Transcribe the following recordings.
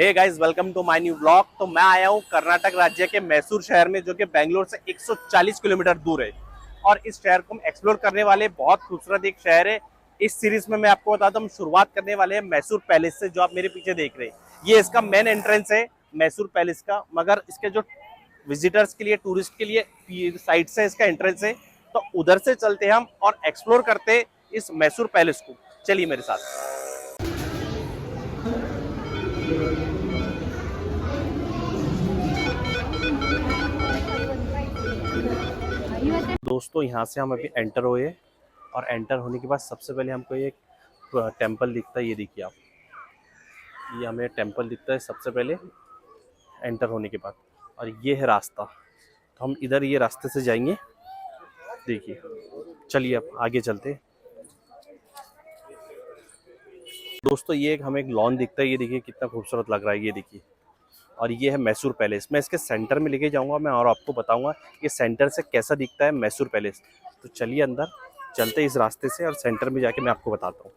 Hey guys, welcome to my new blog. तो मैं आया हूँ कर्नाटक राज्य के मैसूर शहर में, जो कि बेंगलोर से 140 किलोमीटर दूर है। और इस शहर को हम एक्सप्लोर करने वाले, बहुत खूबसूरत एक शहर है। इस सीरीज में मैं आपको बताता हूँ, हम शुरुआत करने वाले हैं मैसूर पैलेस से, जो आप मेरे पीछे देख रहे हैं। ये इसका मेन एंट्रेंस है मैसूर पैलेस का, मगर इसके जो विजिटर्स के लिए, टूरिस्ट के लिए साइड से इसका एंट्रेंस है। तो उधर से चलते हैं हम और एक्सप्लोर करते हैं इस मैसूर पैलेस को। चलिए मेरे साथ। दोस्तों, यहाँ से हम अभी एंटर हुए और एंटर होने के बाद सबसे पहले हमको एक टेंपल दिखता है। ये देखिए आप, ये हमें टेंपल दिखता है सबसे पहले एंटर होने के बाद। और ये है रास्ता, तो हम इधर ये रास्ते से जाएंगे। देखिए, चलिए अब आगे चलते। दोस्तों, ये हमें एक लॉन दिखता है। ये देखिए कितना खूबसूरत लग रहा है, ये देखिए। और ये है मैसूर पैलेस। मैं इसके सेंटर में लेके जाऊंगा मैं, और आपको बताऊंगा ये सेंटर से कैसा दिखता है मैसूर पैलेस। तो चलिए अंदर चलते इस रास्ते से, और सेंटर में जाके मैं आपको बताता हूँ।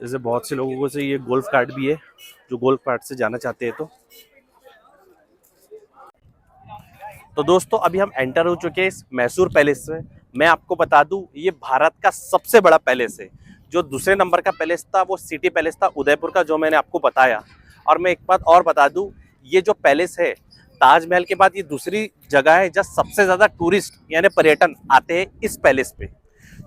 जैसे बहुत से लोगों को से ये गोल्फ कार्ट भी है, जो गोल्फ कार्ट से जाना चाहते हैं। तो दोस्तों, अभी हम एंटर हो चुके हैं इस मैसूर पैलेस में। मैं आपको बता दूं, ये भारत का सबसे बड़ा पैलेस है। जो दूसरे नंबर का पैलेस था वो सिटी पैलेस था उदयपुर का, जो मैंने आपको बताया। और मैं एक बात और बता दूं, ये जो पैलेस है, ताजमहल के बाद ये दूसरी जगह है जहाँ सबसे ज्यादा टूरिस्ट यानी पर्यटन आते हैं इस पैलेस पे।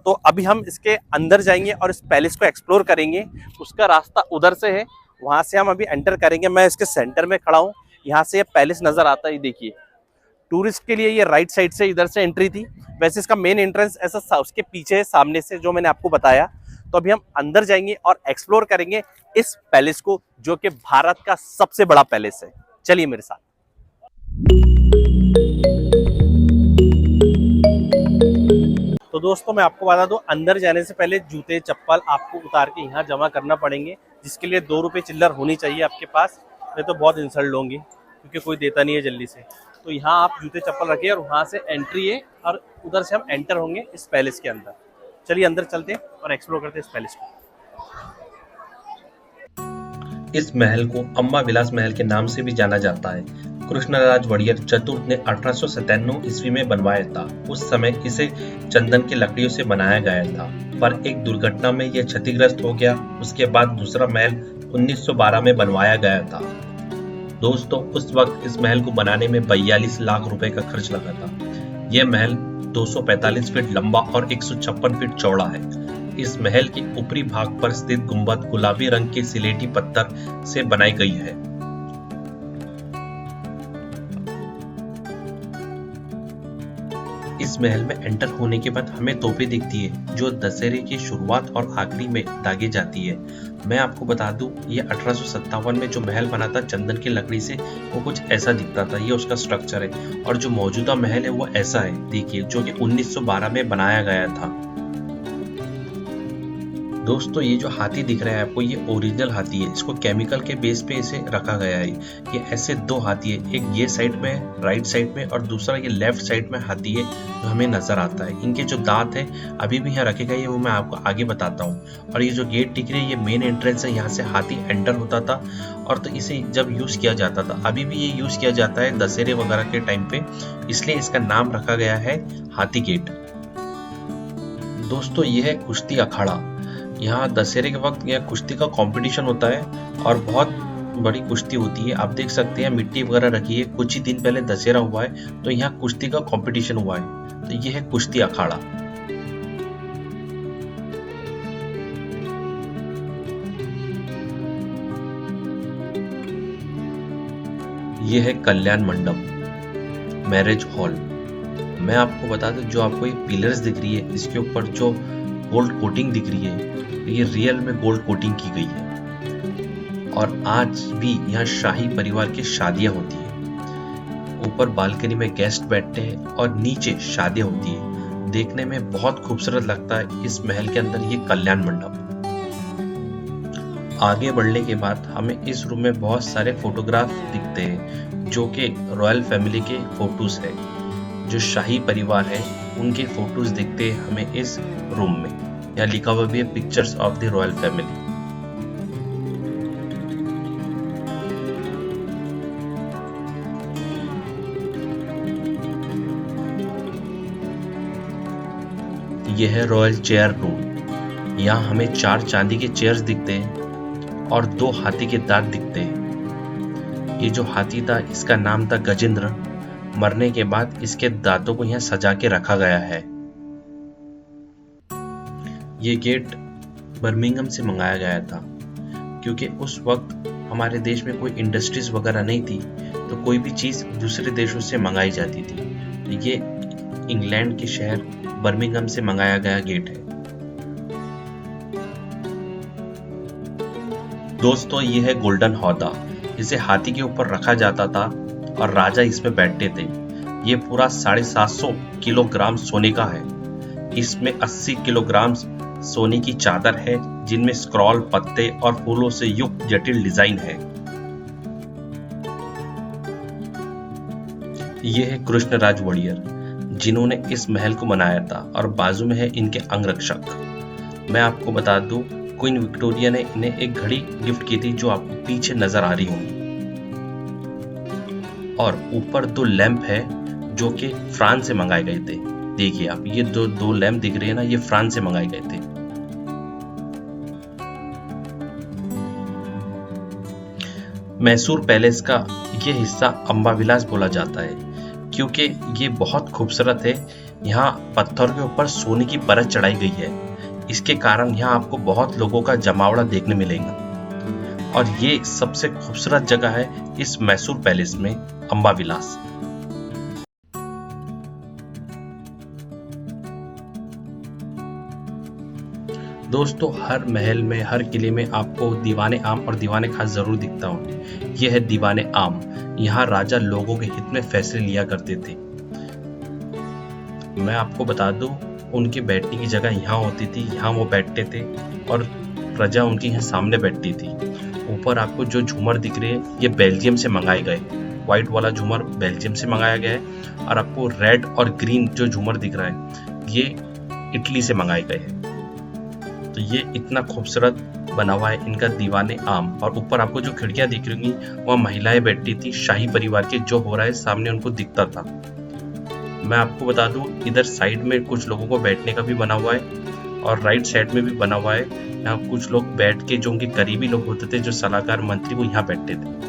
तो अभी हम इसके अंदर जाएंगे और इस पैलेस को एक्सप्लोर करेंगे। उसका रास्ता उधर से है, वहां से हम अभी एंटर करेंगे। मैं इसके सेंटर में खड़ा हूँ, यहाँ से ये पैलेस नजर आता है। देखिए, टूरिस्ट के लिए ये राइट साइड से इधर से एंट्री थी। वैसे इसका मेन एंट्रेंस ऐसा उसके पीछे है, सामने से, जो मैंने आपको बताया। तो अभी हम अंदर जाएंगे और एक्सप्लोर करेंगे इस पैलेस को, जो कि भारत का सबसे बड़ा पैलेस है। चलिए मेरे साथ। तो दोस्तों, मैं आपको बता दूं, अंदर जाने से पहले जूते चप्पल आपको उतार के यहाँ जमा करना पड़ेंगे, जिसके लिए 2 रुपये चिल्लर होनी चाहिए आपके पास। मैं तो बहुत इंसल्ट होंगी, क्योंकि कोई देता नहीं है जल्दी से। तो यहाँ आप जूते चप्पल रखिए, और वहाँ से एंट्री है, और उधर से हम एंटर होंगे इस पैलेस के अंदर। चलिए अंदर चलते हैं और एक्सप्लोर करते हैं इस पैलेस को। इस महल को अम्बा विलास महल के नाम से भी जाना जाता है। कृष्णराज वड़ियर चतुर्थ ने 1897 ईस्वी में बनवाया था। उस समय इसे चंदन की लकड़ियों से बनाया गया था, पर एक दुर्घटना में यह क्षतिग्रस्त हो गया। उसके बाद दूसरा महल 1912 में बनवाया गया था। दोस्तों, उस वक्त इस महल को बनाने में 42 लाख रुपए का खर्च लगा था। यह महल 245 फीट लंबा और 156 फीट चौड़ा है। इस महल के ऊपरी भाग पर स्थित गुंबद गुलाबी रंग के सिलेटी पत्थर से बनाई गई है। इस महल में एंटर होने के बाद हमें तोपें दिखती है, जो दशहरे की शुरुआत और आखिरी में दागी जाती है। मैं आपको बता दूं, ये 1857 में जो महल बना था चंदन की लकड़ी से, वो कुछ ऐसा दिखता था। ये उसका स्ट्रक्चर है। और जो मौजूदा महल है वो ऐसा है, देखिए, जो कि 1912 में बनाया गया था। दोस्तों, ये जो हाथी दिख रहा है आपको, ये ओरिजिनल हाथी है। इसको केमिकल के बेस पे इसे रखा गया है। ये ऐसे 2 हाथी है, एक ये साइड में, राइट साइड में, और दूसरा ये लेफ्ट साइड में हाथी है, जो हमें नजर आता है। इनके जो दांत है अभी भी यहाँ रखे गए हैं, वो मैं आपको आगे बताता हूँ। और ये जो गेट दिख रही है, ये मेन एंट्रेंस है। यहाँ से हाथी एंटर होता था, और तो इसे जब यूज किया जाता था, अभी भी ये यूज किया जाता है दशहरे वगैरह के टाइम पे, इसलिए इसका नाम रखा गया है हाथी गेट। दोस्तों, ये है कुश्ती अखाड़ा। यहाँ दशहरे के वक्त यह कुश्ती का कंपटीशन होता है, और बहुत बड़ी कुश्ती होती है। आप देख सकते हैं मिट्टी वगैरह रखी है। कुछ ही दिन पहले दशहरा हुआ है, तो यहाँ कुश्ती का कंपटीशन हुआ है। तो ये है कुश्ती अखाड़ा। ये है कल्याण मंडप, मैरिज हॉल। मैं आपको बता दूं, जो आपको ये पिलर्स दिख रही है, इसके ऊपर जो गोल्ड कोटिंग दिख रही है, ये रियल में गोल्ड कोटिंग की गई है। और आज भी यहाँ शाही परिवार की शादियां होती है। ऊपर बालकनी में गेस्ट बैठते हैं और नीचे शादियां होती है। देखने में बहुत खूबसूरत लगता है इस महल के अंदर ये कल्याण मंडप। आगे बढ़ने के बाद हमें इस रूम में बहुत सारे फोटोग्राफ दिखते हैं, जो कि रॉयल फैमिली के फोटोज है। जो शाही परिवार है, उनके फोटोज दिखते हैं हमें इस रूम में। यहाँ लिखा हुआ भी है pictures of the royal family. यह है रॉयल चेयर रूम। यहाँ हमें 4 चांदी के चेयर्स दिखते हैं और 2 हाथी के दांत दिखते हैं। ये जो हाथी था इसका नाम था गजेंद्र। मरने के बाद इसके दांतों को यहाँ सजा के रखा गया है। ये गेट बर्मिंघम से मंगाया गया था क्योंकि उस वक्त हमारे देश में कोई इंडस्ट्रीज वगैरह नहीं थी, तो कोई भी चीज दूसरे देशों से मंगाई जाती थी। तो ये इंग्लैंड के शहर बर्मिंघम से मंगाया गया गेट है। दोस्तों ये है गोल्डन हौदा। इसे हाथी के ऊपर रखा जाता था और राजा इसमें बैठते थे। ये पूरा 750 किलोग्राम सोने का है। इसमें 80 किलोग्राम सोने की चादर है जिनमें स्क्रॉल, पत्ते और फूलों से युक्त जटिल डिजाइन है। ये है कृष्णराज वॉरियर जिन्होंने इस महल को बनाया था और बाजू में है इनके अंगरक्षक। मैं आपको बता दूं, क्वीन विक्टोरिया ने इन्हें एक घड़ी गिफ्ट की थी जो आपको पीछे नजर आ रही होंगी। और ऊपर 2 लैंप है जो कि फ्रांस से मंगाए गए थे। देखिए आप, ये दो लैंप दिख रहे हैं ना, ये फ्रांस से मंगाए गए थे। मैसूर पैलेस का ये हिस्सा अंबा विलास बोला जाता है क्योंकि ये बहुत खूबसूरत है। यहाँ पत्थर के ऊपर सोने की परत चढ़ाई गई है। इसके कारण यहाँ आपको बहुत लोगों का जमावड़ा देखने मिलेगा और ये सबसे खूबसूरत जगह है इस मैसूर पैलेस में, अंबा विलास। दोस्तों हर महल में, हर किले में आपको दीवाने आम और दीवाने खास जरूर दिखता होंगे। यह है दीवाने आम। यहाँ राजा लोगों के हित में फैसले लिया करते थे। मैं आपको बता दूं, उनके बैठने की जगह यहाँ होती थी, यहाँ वो बैठते थे और प्रजा उनके यहाँ सामने बैठती थी। ऊपर आपको जो झूमर दिख रहे हैं ये बेल्जियम से मंगाए गए। व्हाइट वाला झूमर बेल्जियम से मंगाया गया है और आपको रेड और ग्रीन जो झूमर दिख रहा है ये इटली से मंगाए गए हैं। तो ये इतना खूबसूरत बना हुआ है इनका दीवाने आम। और ऊपर आपको जो खिड़कियां दिख रही होंगी वहाँ महिलाएं बैठती थी। शाही परिवार के जो हो रहा है सामने उनको दिखता था। मैं आपको बता दूं, इधर साइड में कुछ लोगों को बैठने का भी बना हुआ है और राइट साइड में भी बना हुआ है। यहाँ कुछ लोग बैठ के, जो उनके करीबी लोग होते थे, जो सलाहकार मंत्री, वो यहाँ बैठते थे।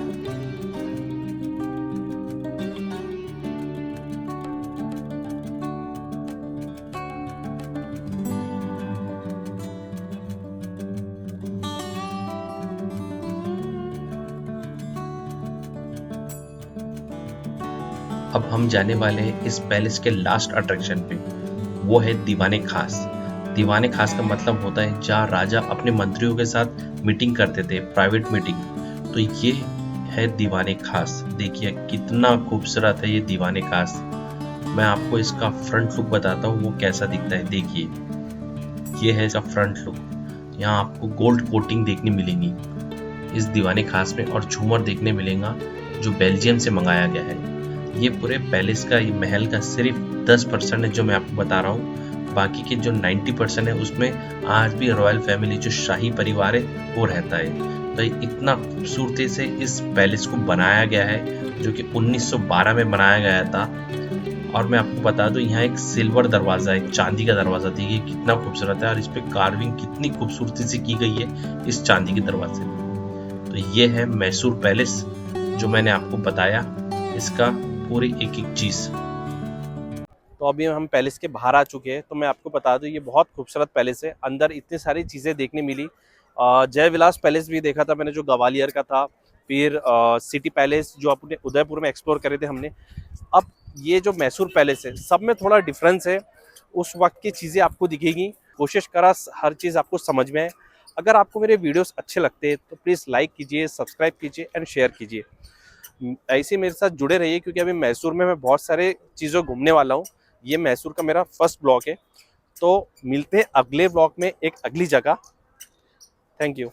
अब हम जाने वाले हैं इस पैलेस के लास्ट अट्रैक्शन पे, वो है दीवाने खास। दीवाने खास का मतलब होता है जहाँ राजा अपने मंत्रियों के साथ मीटिंग करते थे, प्राइवेट मीटिंग। तो ये है दीवाने खास। देखिए कितना खूबसूरत है ये दीवाने खास। मैं आपको इसका फ्रंट लुक बताता हूँ वो कैसा दिखता है। देखिए ये है इसका फ्रंट लुक। यहाँ आपको गोल्ड कोटिंग देखने मिलेगी इस दीवाने खास में और झूमर देखने मिलेगा जो बेल्जियम से मंगाया गया है। ये पूरे पैलेस का, ये महल का सिर्फ 10% है जो मैं आपको बता रहा हूँ। बाकी के जो 90% है उसमें आज भी रॉयल फैमिली, जो शाही परिवार है, वो रहता है। तो इतना खूबसूरती से इस पैलेस को बनाया गया है जो कि 1912 में बनाया गया था। और मैं आपको बता दूं, यहाँ एक सिल्वर दरवाजा है, चांदी का दरवाजा। देखिए कितना खूबसूरत है और इस पे कार्विंग कितनी खूबसूरती से की गई है इस चांदी के दरवाजे में। तो ये है मैसूर पैलेस जो मैंने आपको बताया, इसका पूरी एक एक चीज। तो अभी हम पैलेस के बाहर आ चुके हैं। तो मैं आपको बता दूं, ये बहुत खूबसूरत पैलेस है। अंदर इतनी सारी चीज़ें देखने मिली। जय विलास पैलेस भी देखा था मैंने जो ग्वालियर का था, फिर सिटी पैलेस जो अपने उदयपुर में एक्सप्लोर करे थे हमने। अब ये जो मैसूर पैलेस है, सब में थोड़ा डिफरेंस है। उस वक्त की चीज़ें आपको दिखेगी। कोशिश करा हर चीज़ आपको समझ में आए। अगर आपको मेरे वीडियोस अच्छे लगते हैं तो प्लीज़ लाइक कीजिए, सब्सक्राइब कीजिए एंड शेयर कीजिए। ऐसे मेरे साथ जुड़े रहिए क्योंकि अभी मैसूर में मैं बहुत सारे चीज़ों घूमने वाला हूँ। ये मैसूर का मेरा फर्स्ट ब्लॉग है। तो मिलते हैं अगले ब्लॉग में एक अगली जगह। Thank you.